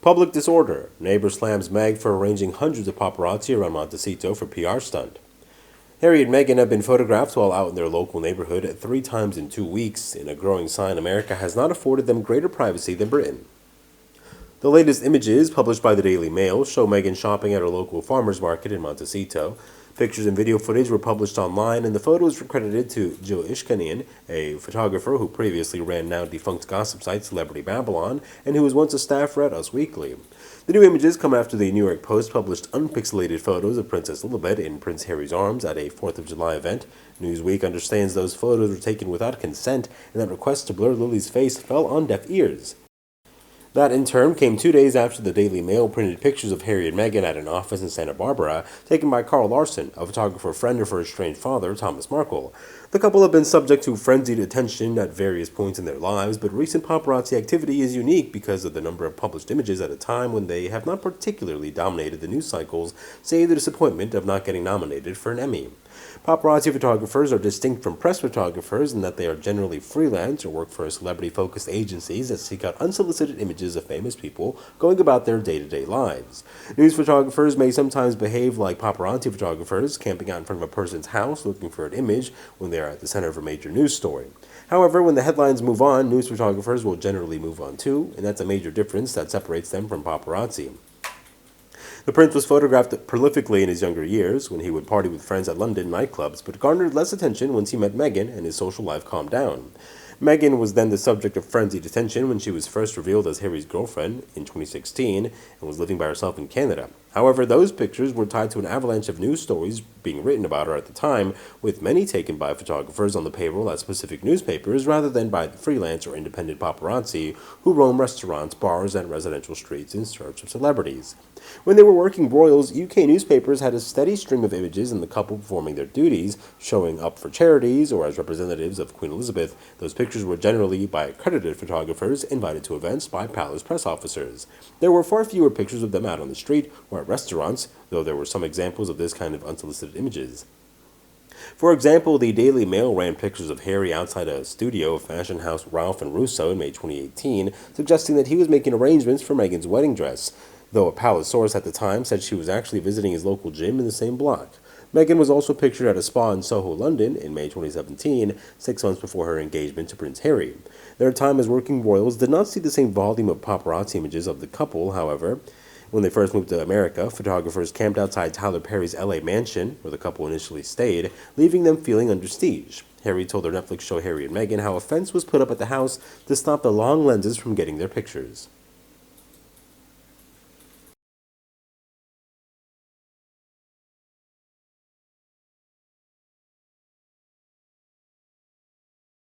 Public disorder. Neighbor slams Meg for arranging hundreds of paparazzi around Montecito for PR stunt. Harry and Meghan have been photographed while out in their local neighborhood 3 times in 2 weeks, in a growing sign America has not afforded them greater privacy than Britain. The latest images, published by the Daily Mail, show Meghan shopping at her local farmers market in Montecito. Pictures and video footage were published online, and the photos were credited to Jill Ishkanian, a photographer who previously ran now-defunct gossip site Celebrity Babylon, and who was once a staffer at Us Weekly. The new images come after the New York Post published unpixelated photos of Princess Lilibet in Prince Harry's arms at a 4th of July event. Newsweek understands those photos were taken without consent, and that requests to blur Lily's face fell on deaf ears. That, in turn, came 2 days after the Daily Mail printed pictures of Harry and Meghan at an office in Santa Barbara, taken by Carl Larson, a photographer friend of her estranged father, Thomas Markle. The couple have been subject to frenzied attention at various points in their lives, but recent paparazzi activity is unique because of the number of published images at a time when they have not particularly dominated the news cycles, save the disappointment of not getting nominated for an Emmy. Paparazzi photographers are distinct from press photographers in that they are generally freelance or work for celebrity-focused agencies that seek out unsolicited images of famous people going about their day-to-day lives. News photographers may sometimes behave like paparazzi photographers, camping out in front of a person's house looking for an image when they are at the center of a major news story. However, when the headlines move on, news photographers will generally move on too, and that's a major difference that separates them from paparazzi. The prince was photographed prolifically in his younger years, when he would party with friends at London nightclubs, but garnered less attention once he met Meghan and his social life calmed down. Meghan was then the subject of frenzied attention when she was first revealed as Harry's girlfriend in 2016 and was living by herself in Canada. However, those pictures were tied to an avalanche of news stories being written about her at the time, with many taken by photographers on the payroll at specific newspapers rather than by the freelance or independent paparazzi who roam restaurants, bars, and residential streets in search of celebrities. When they were working royals, UK newspapers had a steady stream of images in the couple performing their duties, showing up for charities or as representatives of Queen Elizabeth. Those pictures were generally by accredited photographers invited to events by palace press officers. There were far fewer pictures of them out on the street or at restaurants, though there were some examples of this kind of unsolicited images. For example, the Daily Mail ran pictures of Harry outside a studio of fashion house Ralph and Russo in May 2018, suggesting that he was making arrangements for Meghan's wedding dress, though a palace source at the time said she was actually visiting his local gym in the same block. Meghan was also pictured at a spa in Soho, London in May 2017, 6 months before her engagement to Prince Harry. Their time as working royals did not see the same volume of paparazzi images of the couple, however. When they first moved to America, photographers camped outside Tyler Perry's LA mansion, where the couple initially stayed, leaving them feeling under siege. Harry told their Netflix show Harry and Meghan how a fence was put up at the house to stop the long lenses from getting their pictures.